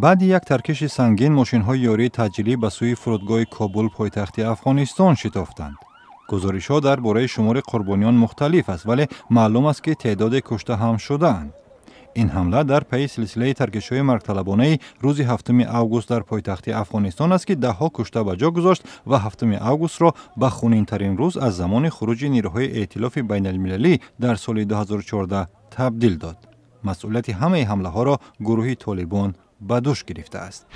بعد یک ترکش سنگین ماشین‌های یاری تجلی به سوی فرودگاه کابل پایتخت افغانستان شتافتند. گزارش‌ها درباره شمار قربانیان مختلف است ولی معلوم است که تعداد کشته هم شده‌اند. این حمله در پی سلسله ترکش‌های مرگ‌طلبانه روز 7 اوگوست در پایتخت افغانستان است که ده‌ها کشته به جا گذاشت و 7 اوگوست را به خونین‌ترین روز از زمان خروج نیروهای ائتلاف بین‌المللی در سال 2014 تبدیل داد. مسئولیت همه حمله‌ها را گروه طالبان به دوش گرفته است.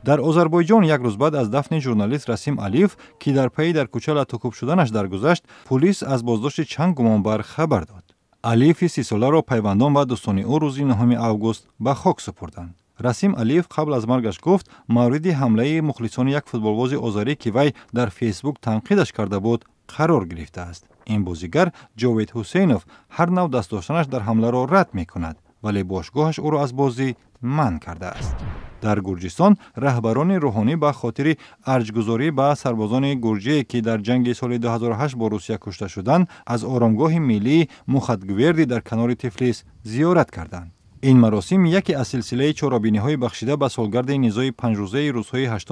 در آذربایجان یک روز بعد از دفن ژورنالیست رسیم علیف که در پی در کوچه لاتوکوب شدنش درگذشت، پلیس از بازداشت چند گمانبر خبر داد. علیف 30 ساله را پیوندان و دوستان او روز 9 اوگوست به خاک سپردند. رسیم علیف قبل از مرگش گفت مورد حمله مخلصان یک فوتبالباز آذری که وی در فیسبوک تنقیدش کرده بود قرار گرفته است. این بازیگر جاوید حسینوف هر نوع دست داشتنش در حمله را رد می کند ولی باشگاهش او را از بازی منع کرده است. در گرجستان رهبران روحانی به خاطر ارجگذاری به سربازان گرجی که در جنگ سال 2008 با روسیه کشته شدند از آرامگاه ملی مخدگوردی در کنار تفلیس زیارت کردند. این مراسم یکی از سلسله چهاربینی‌های بخشیده به سالگرد نزاع 5 روزه روزهای 8-12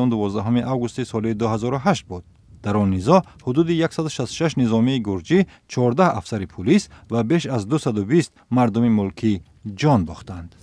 اوگوست سال 2008 بود. در آن نزاع حدود 166 نظامی گرجی، 14 افسر پلیس و بیش از 220 مردم ملکی جان باختند.